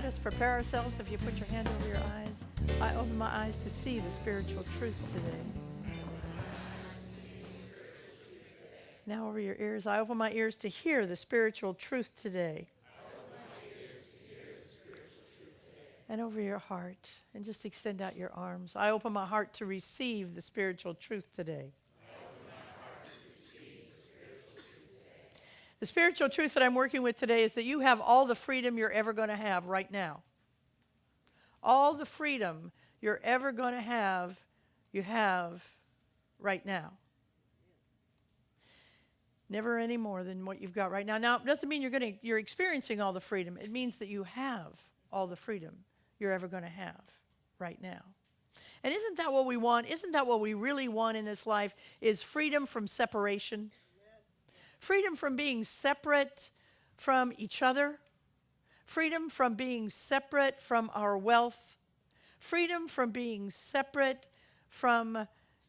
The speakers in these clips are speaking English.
let us prepare ourselves. If you put your hand over your eyes, I open my eyes to see the spiritual truth today. Now over your ears, I open my ears to hear the spiritual truth today. And over your heart, and just extend out your arms. I open my heart to receive the spiritual truth today. The spiritual truth that I'm working with today is that you have all the freedom you're ever going to have right now. All the freedom you're ever going to have, you have right now. Never any more than what you've got right now. Now, it doesn't mean you're experiencing all the freedom. It means that you have all the freedom you're ever going to have right now. And isn't that what we want? Isn't that what we really want in this life, is freedom from separation? Freedom from being separate from each other. Freedom from being separate from our wealth. Freedom from being separate from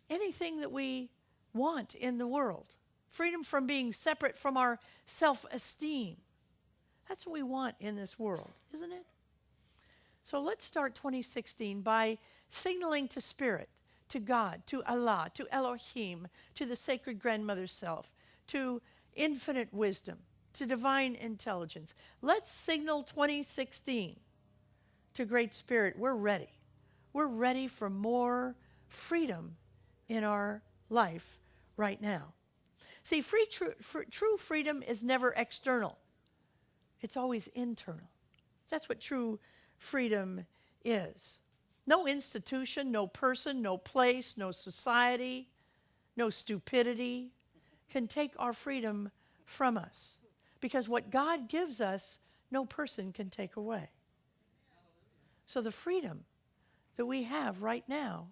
anything that we want in the world. Freedom from being separate from our self-esteem. That's what we want in this world, isn't it? So let's start 2016 by signaling to Spirit, to God, to Allah, to Elohim, to the sacred grandmother self, to infinite wisdom, to divine intelligence. Let's signal 2016 to Great Spirit. We're ready. We're ready for more freedom in our life right now. See, true freedom is never external. It's always internal. That's what true freedom is. No institution, no person, no place, no society, no stupidity can take our freedom from us. Because what God gives us, no person can take away. So the freedom that we have right now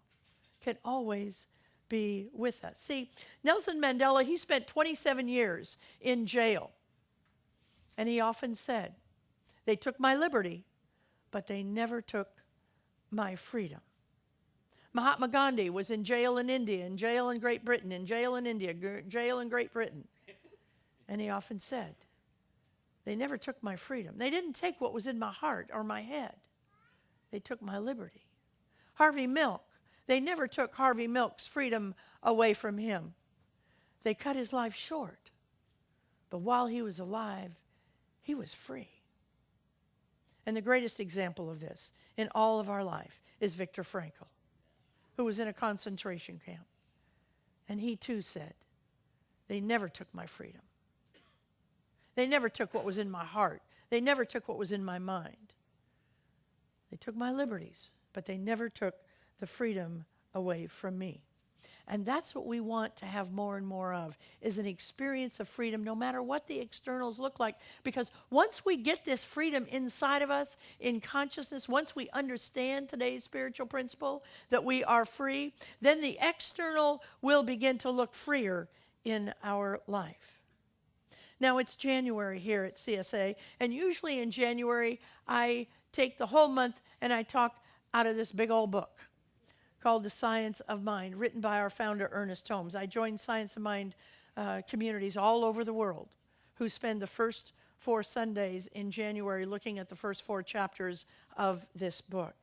can always be with us. See, Nelson Mandela, he spent 27 years in jail. And he often said, they took my liberty, but they never took my freedom. Mahatma Gandhi was in jail in India, in jail in Great Britain, in jail in India, jail in Great Britain. And he often said, they never took my freedom. They didn't take what was in my heart or my head. They took my liberty. Harvey Milk, they never took Harvey Milk's freedom away from him. They cut his life short. But while he was alive, he was free. And the greatest example of this in all of our life is Viktor Frankl, who was in a concentration camp. And he too said, they never took my freedom. They never took what was in my heart. They never took what was in my mind. They took my liberties, but they never took the freedom away from me. And that's what we want to have more and more of, is an experience of freedom, no matter what the externals look like. Because once we get this freedom inside of us, in consciousness, once we understand today's spiritual principle, that we are free, then the external will begin to look freer in our life. Now, it's January here at CSA, and usually in January, I take the whole month and I talk out of this big old book called The Science of Mind, written by our founder, Ernest Holmes. I join Science of Mind communities all over the world who spend the first 4 Sundays in January looking at the first 4 chapters of this book.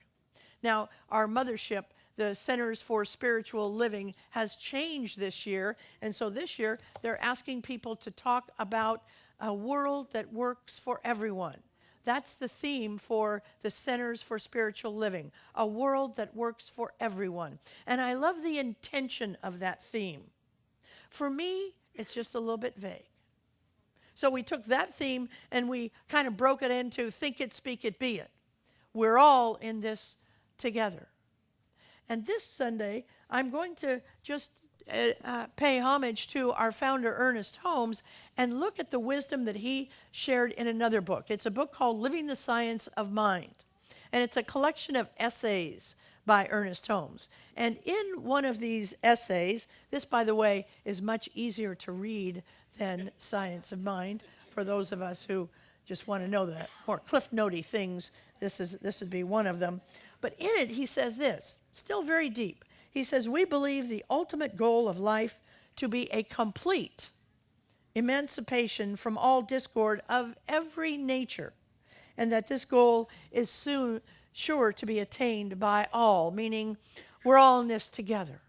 Now, our mothership, the Centers for Spiritual Living, has changed this year, and so this year they're asking people to talk about a world that works for everyone. That's the theme for the Centers for Spiritual Living, a world that works for everyone. And I love the intention of that theme. For me, it's just a little bit vague. So we took that theme and we kind of broke it into think it, speak it, be it. We're all in this together. And this Sunday, I'm going to just pay homage to our founder, Ernest Holmes, and look at the wisdom that he shared in another book. It's a book called Living the Science of Mind. And it's a collection of essays by Ernest Holmes. And in one of these essays, this, by the way, is much easier to read than Science of Mind. For those of us who just want to know the more cliff notey things, this would be one of them. But in it, he says this, still very deep. He says, we believe the ultimate goal of life to be a complete emancipation from all discord of every nature and that this goal is soon sure to be attained by all, meaning we're all in this together.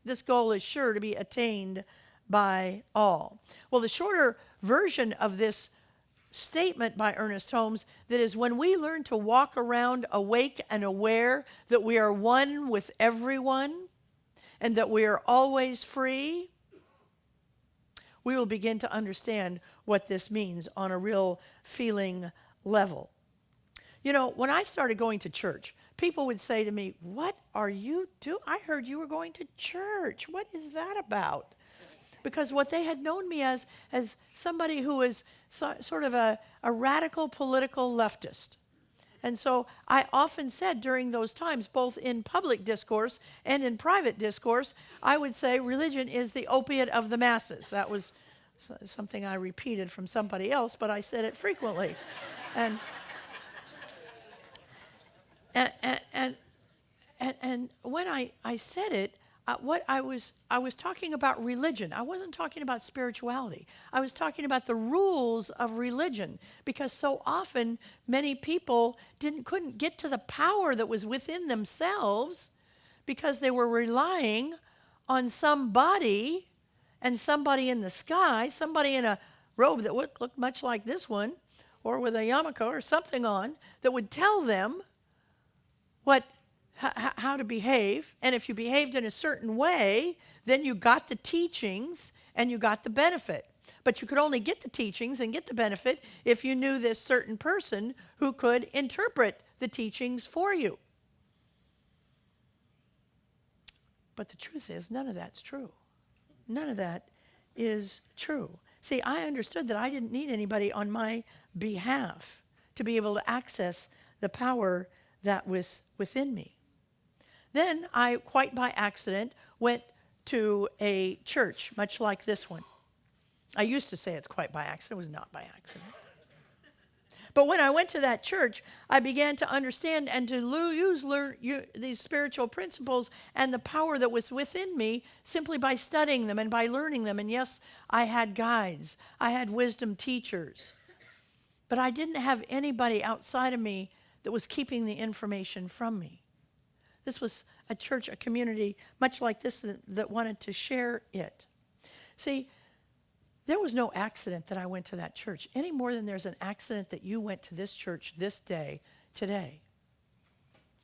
This goal is sure to be attained by all. Well, the shorter version of this statement by Ernest Holmes, that is, when we learn to walk around awake and aware that we are one with everyone and that we are always free, we will begin to understand what this means on a real feeling level. You know, when I started going to church, people would say to me, "What are you doing? I heard you were going to church. What is that about?" Because what they had known me as somebody who was sort of a radical political leftist. And so I often said during those times, both in public discourse and in private discourse, I would say religion is the opiate of the masses. That was something I repeated from somebody else, but I said it frequently. And when I said it, what I was talking about religion. I wasn't talking about spirituality. I was talking about the rules of religion, because so often many people couldn't get to the power that was within themselves because they were relying on somebody, and somebody in the sky, somebody in a robe that would look much like this one, or with a yarmulke or something on, that would tell them how to behave. And if you behaved in a certain way, then you got the teachings and you got the benefit. But you could only get the teachings and get the benefit if you knew this certain person who could interpret the teachings for you. But the truth is, none of that's true. None of that is true. See, I understood that I didn't need anybody on my behalf to be able to access the power that was within me. Then I, quite by accident, went to a church much like this one. I used to say it's quite by accident. It was not by accident. But when I went to that church, I began to understand and to learn these spiritual principles and the power that was within me simply by studying them and by learning them. And yes, I had guides. I had wisdom teachers. But I didn't have anybody outside of me that was keeping the information from me. This was a church, a community, much like this, that wanted to share it. See, there was no accident that I went to that church, any more than there's an accident that you went to this church this day, today.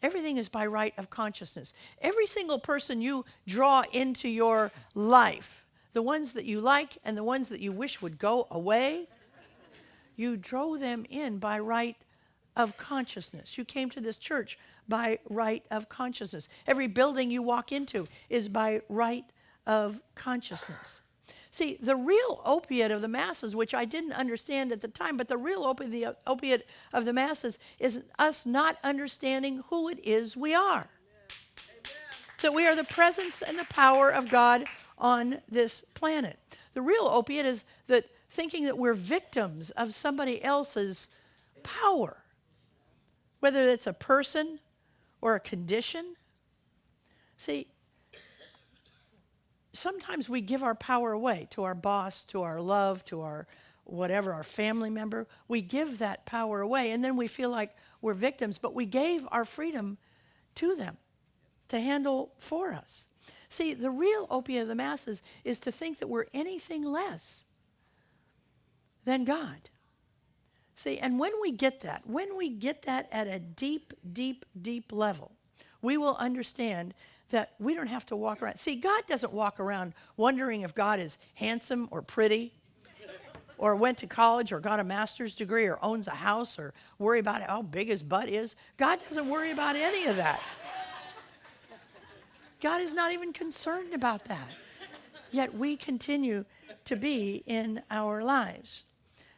Everything is by right of consciousness. Every single person you draw into your life, the ones that you like and the ones that you wish would go away, you drove them in by right of consciousness. You came to this church by right of consciousness. Every building you walk into is by right of consciousness. See, the real opiate of the masses, which I didn't understand at the time, but the real opiate of the masses is us not understanding who it is we are. Amen. That we are the presence and the power of God on this planet. The real opiate is that thinking that we're victims of somebody else's power, whether it's a person or a condition. See, sometimes we give our power away to our boss, to our love, to our whatever, our family member. We give that power away, and then we feel like we're victims, but we gave our freedom to them to handle for us. See, the real opiate of the masses is to think that we're anything less than God. See, and when we get that at a deep, deep, deep level, we will understand that we don't have to walk around. See, God doesn't walk around wondering if God is handsome or pretty or went to college or got a master's degree or owns a house or worry about how big his butt is. God doesn't worry about any of that. God is not even concerned about that. Yet we continue to be in our lives.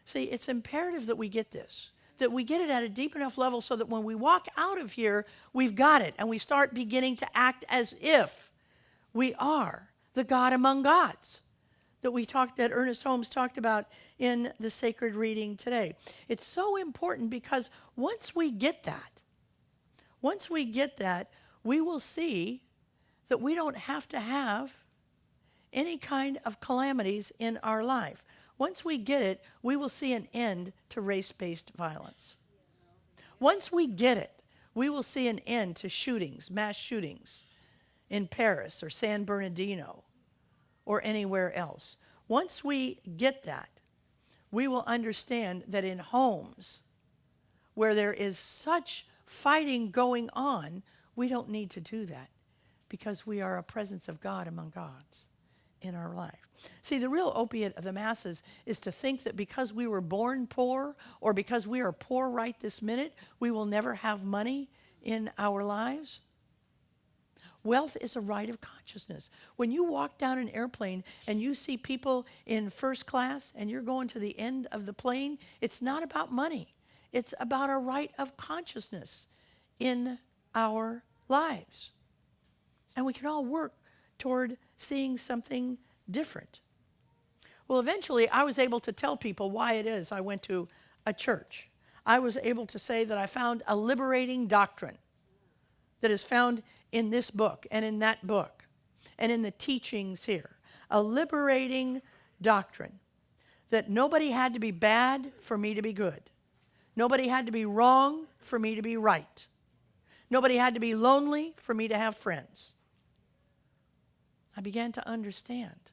See, it's imperative that we get this, that we get it at a deep enough level so that when we walk out of here, we've got it, and we start beginning to act as if we are the God among gods that Ernest Holmes talked about in the sacred reading today. It's so important because once we get that, we will see that we don't have to have any kind of calamities in our life. Once we get it, we will see an end to race-based violence. Once we get it, we will see an end to shootings, mass shootings in Paris or San Bernardino or anywhere else. Once we get that, we will understand that in homes where there is such fighting going on, we don't need to do that because we are a presence of God among gods in our life. See, the real opiate of the masses is to think that because we were born poor or because we are poor right this minute, we will never have money in our lives. Wealth is a right of consciousness. When you walk down an airplane and you see people in first class and you're going to the end of the plane, it's not about money. It's about a right of consciousness in our lives. And we can all work toward seeing something different. Well, eventually I was able to tell people why it is I went to a church. I was able to say that I found a liberating doctrine that is found in this book and in that book and in the teachings here. A liberating doctrine that nobody had to be bad for me to be good. Nobody had to be wrong for me to be right. Nobody had to be lonely for me to have friends. I began to understand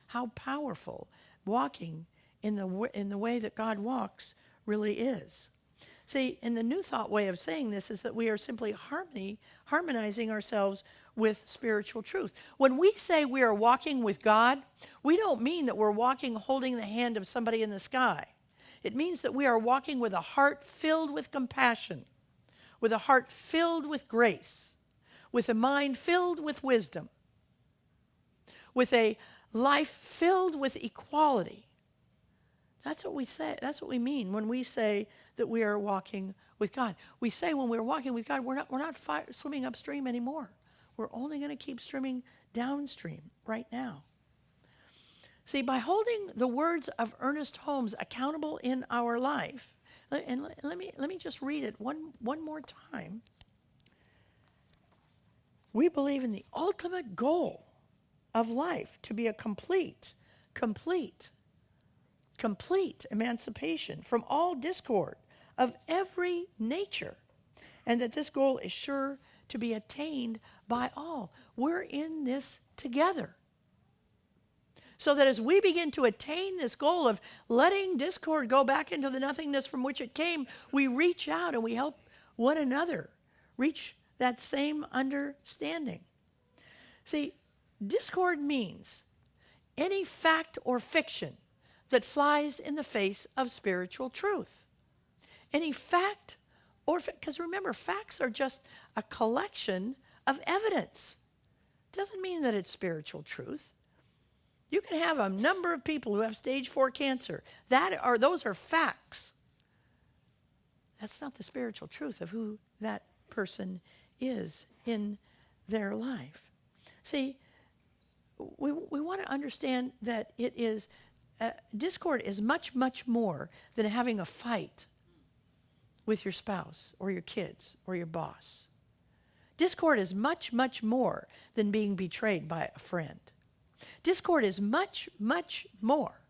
how powerful walking in the way that God walks really is. See, in the New Thought way of saying this is that we are simply harmonizing ourselves with spiritual truth. When we say we are walking with God, we don't mean that we're walking holding the hand of somebody in the sky. It means that we are walking with a heart filled with compassion, with a heart filled with grace, with a mind filled with wisdom, with a life filled with equality. That's what we say. That's what we mean when we say that we are walking with God. We say when we're walking with God, we're not swimming upstream anymore. We're only going to keep swimming downstream right now. See, by holding the words of Ernest Holmes accountable in our life, and let me just read it one more time. We believe in the ultimate goal of life to be a complete emancipation from all discord of every nature, and that this goal is sure to be attained by all. We're in this together. So that as we begin to attain this goal of letting discord go back into the nothingness from which it came, we reach out and we help one another reach that same understanding. See, discord means any fact or fiction that flies in the face of spiritual truth. Any fact or, because remember, facts are just a collection of evidence. Doesn't mean that it's spiritual truth. You can have a number of people who have stage 4 cancer. Those are facts. That's not the spiritual truth of who that person is in their life. See, we want to understand that it is discord is much, much more than having a fight with your spouse or your kids or your boss. Discord is much, much more than being betrayed by a friend. Discord is much, much more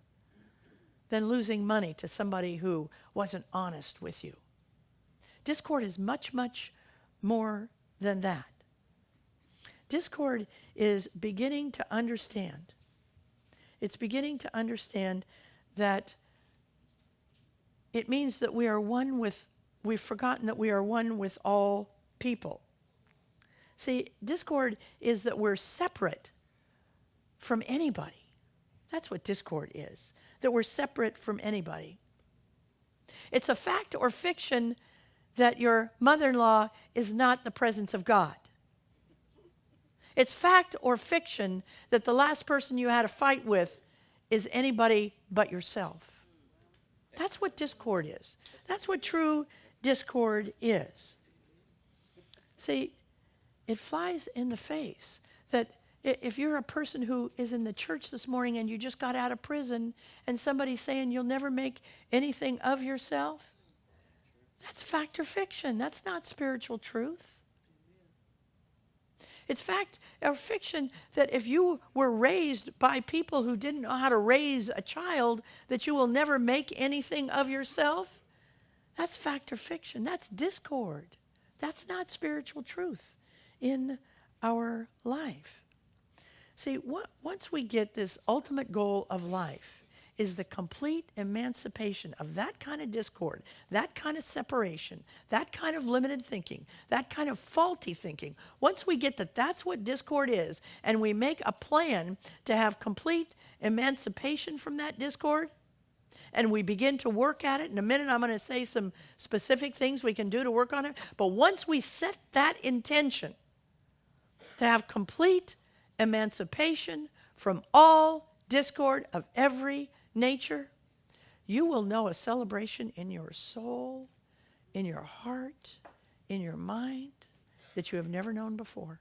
than losing money to somebody who wasn't honest with you. Discord is much, much more than that. Discord is beginning to understand. It's beginning to understand that it means that we are one with, we've forgotten that we are one with all people. See, discord is that we're separate from anybody. That's what discord is, that we're separate from anybody. It's a fact or fiction that your mother-in-law is not the presence of God. It's fact or fiction that the last person you had a fight with is anybody but yourself. That's what discord is. That's what true discord is. See, it flies in the face that if you're a person who is in the church this morning and you just got out of prison and somebody's saying you'll never make anything of yourself, that's fact or fiction. That's not spiritual truth. It's fact or fiction that if you were raised by people who didn't know how to raise a child, that you will never make anything of yourself. That's fact or fiction. That's discord. That's not spiritual truth in our life. See, once we get this ultimate goal of life is the complete emancipation of that kind of discord, that kind of separation, that kind of limited thinking, that kind of faulty thinking. Once we get that that's what discord is, and we make a plan to have complete emancipation from that discord, and we begin to work at it. In a minute, I'm going to say some specific things we can do to work on it. But once we set that intention to have complete emancipation from all discord of every nature, you will know a celebration in your soul, in your heart, in your mind that you have never known before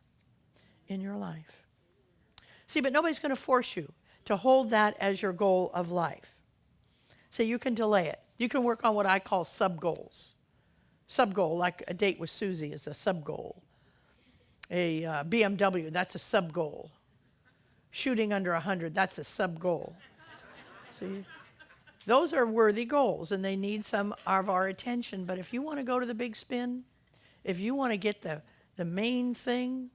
in your life. See, but nobody's going to force you to hold that as your goal of life. So you can delay it. You can work on what I call sub-goals. Sub-goal, like a date with Susie, is a sub-goal. A BMW, that's a sub-goal. Shooting under 100, that's a sub-goal. See? Those are worthy goals, and they need some of our attention. But if you want to go to the big spin, if you want to get the main thing,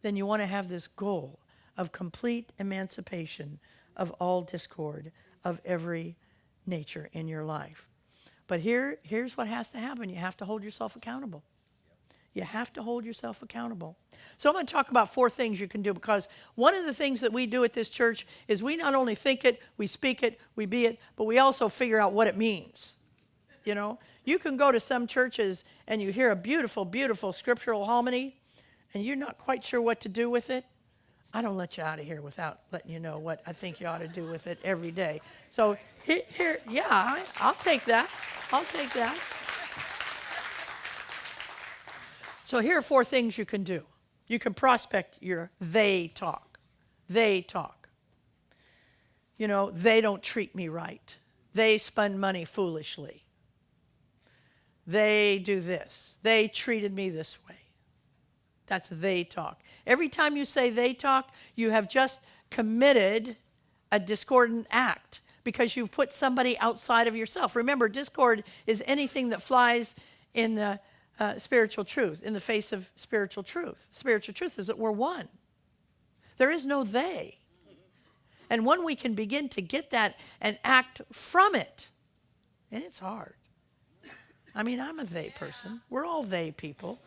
then you want to have this goal of complete emancipation of all discord of every nature in your life. But here's what has to happen. You have to hold yourself accountable. You have to hold yourself accountable. So I'm going to talk about 4 things you can do, because one of the things that we do at this church is we not only think it, we speak it, we be it, but we also figure out what it means. You know, you can go to some churches and you hear a beautiful, beautiful scriptural homily, and you're not quite sure what to do with it. I don't let you out of here without letting you know what I think you ought to do with it every day. So here, yeah, I'll take that. I'll take that. So here are 4 things you can do. You can prospect your they talk. They talk. You know, they don't treat me right. They spend money foolishly. They do this. They treated me this way. That's they talk. Every time you say they talk, you have just committed a discordant act because you've put somebody outside of yourself. Remember, discord is anything that flies in the spiritual truth, in the face of spiritual truth. Spiritual truth is that we're one. There is no they. And when we can begin to get that and act from it, and it's hard. I mean, I'm a they person. We're all they people.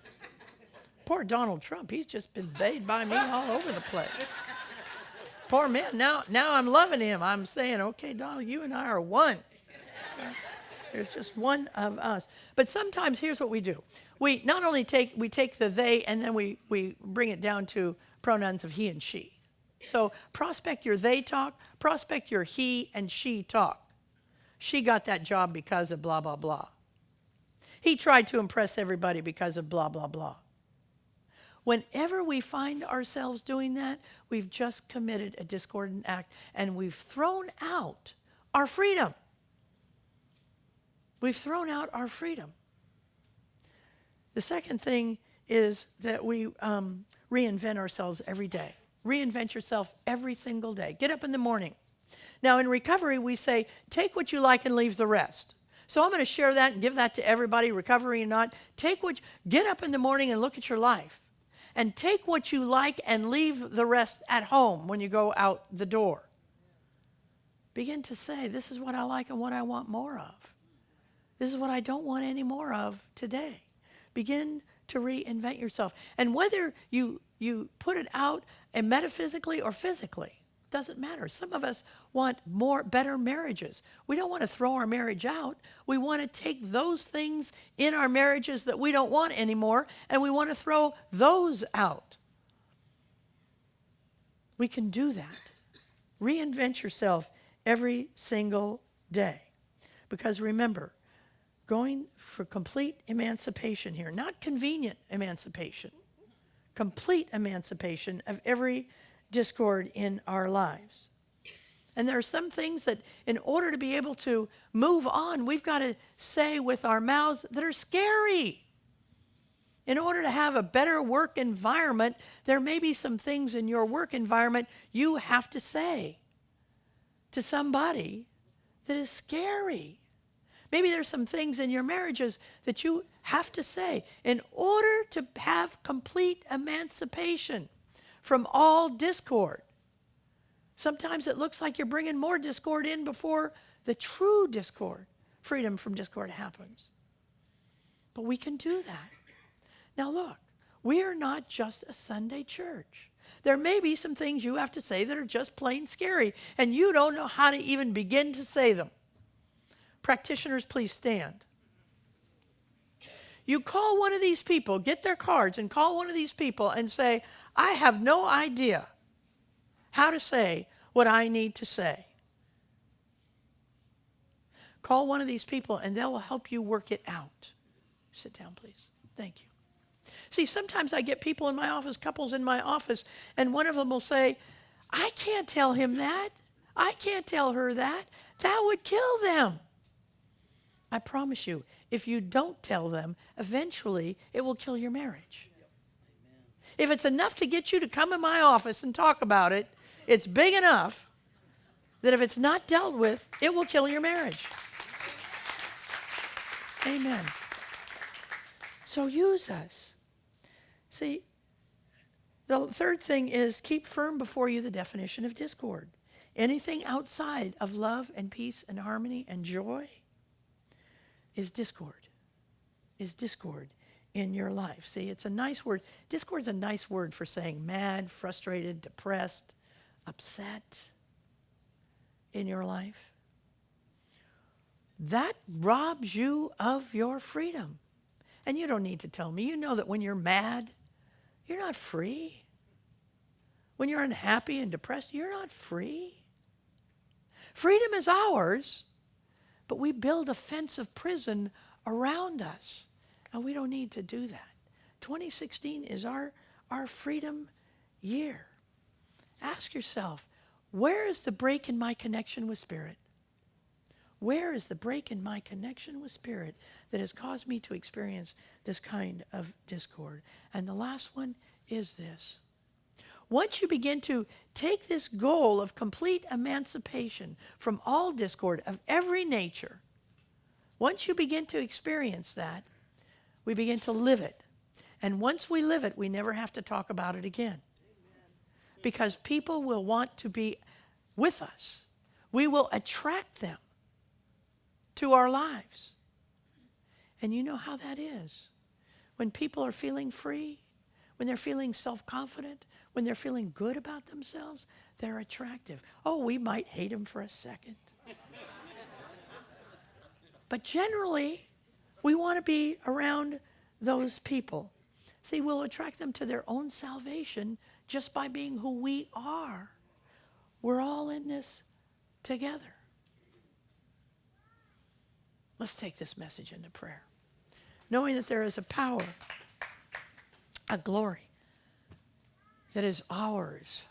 Poor Donald Trump, he's just been they'd by me all over the place. Poor man, now I'm loving him. I'm saying, okay, Donald, you and I are one. There's just one of us. But sometimes here's what we do. We not only take the they, and then we bring it down to pronouns of he and she. So prospect your they talk, prospect your he and she talk. She got that job because of blah, blah, blah. He tried to impress everybody because of blah, blah, blah. Whenever we find ourselves doing that, we've just committed a discordant act, and we've thrown out our freedom. We've thrown out our freedom. The second thing is that we reinvent ourselves every day. Reinvent yourself every single day. Get up in the morning. Now, in recovery, we say, take what you like and leave the rest. So I'm going to share that and give that to everybody, recovery or not. Get up in the morning and look at your life. And take what you like and leave the rest at home when you go out the door. Begin to say, this is what I like and what I want more of. This is what I don't want any more of today. Begin to reinvent yourself. And whether you put it out and metaphysically or physically, doesn't matter. Some of us want better marriages. We don't want to throw our marriage out. We want to take those things in our marriages that we don't want anymore, and we want to throw those out. We can do that. Reinvent yourself every single day. Because remember, going for complete emancipation here, not convenient emancipation, complete emancipation of every discord in our lives. And there are some things that in order to be able to move on, we've got to say with our mouths that are scary. In order to have a better work environment, there may be some things in your work environment you have to say to somebody that is scary. Maybe there's some things in your marriages that you have to say in order to have complete emancipation from all discord. Sometimes it looks like you're bringing more discord in before the true discord, freedom from discord, happens. But we can do that. Now look, we are not just a Sunday church. There may be some things you have to say that are just plain scary, and you don't know how to even begin to say them. Practitioners, please stand. You call one of these people, get their cards, and call one of these people and say, I have no idea how to say what I need to say. Call one of these people, and they will help you work it out. Sit down, please. Thank you. See, sometimes I get people in my office, couples in my office, and one of them will say, I can't tell him that. I can't tell her that. That would kill them. I promise you, if you don't tell them, eventually it will kill your marriage. If it's enough to get you to come in my office and talk about it, it's big enough that if it's not dealt with, it will kill your marriage. Amen. So use us. See, the third thing is keep firm before you the definition of discord. Anything outside of love and peace and harmony and joy is discord in your life. See, it's a nice word. Discord's a nice word for saying mad, frustrated, depressed, upset in your life. That robs you of your freedom. And you don't need to tell me. You know that when you're mad, you're not free. When you're unhappy and depressed, you're not free. Freedom is ours, but we build a fence of prison around us, and we don't need to do that. 2016 is our freedom year. Ask yourself, where is the break in my connection with Spirit? Where is the break in my connection with Spirit that has caused me to experience this kind of discord? And the last one is this. Once you begin to take this goal of complete emancipation from all discord of every nature, once you begin to experience that, we begin to live it. And once we live it, we never have to talk about it again. Because people will want to be with us. We will attract them to our lives. And you know how that is. When people are feeling free, when they're feeling self-confident, when they're feeling good about themselves, they're attractive. Oh, we might hate them for a second. But generally, we want to be around those people. See, we'll attract them to their own salvation just by being who we are. We're all in this together. Let's take this message into prayer. Knowing that there is a power, a glory that is ours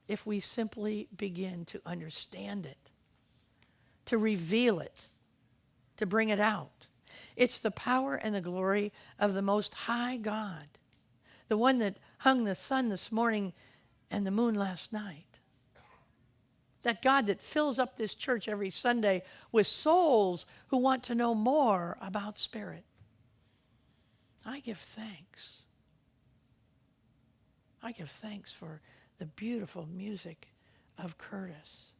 if we simply begin to understand it, to reveal it, to bring it out. It's the power and the glory of the Most High God, the one that hung the sun this morning and the moon last night. That God that fills up this church every Sunday with souls who want to know more about Spirit. I give thanks. I give thanks for the beautiful music of Curtis.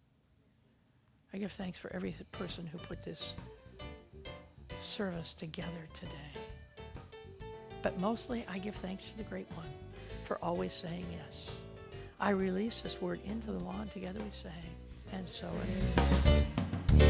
I give thanks for every person who put this service together today. But mostly I give thanks to the Great One for always saying yes. I release this word into the law, and together we say, and so it is.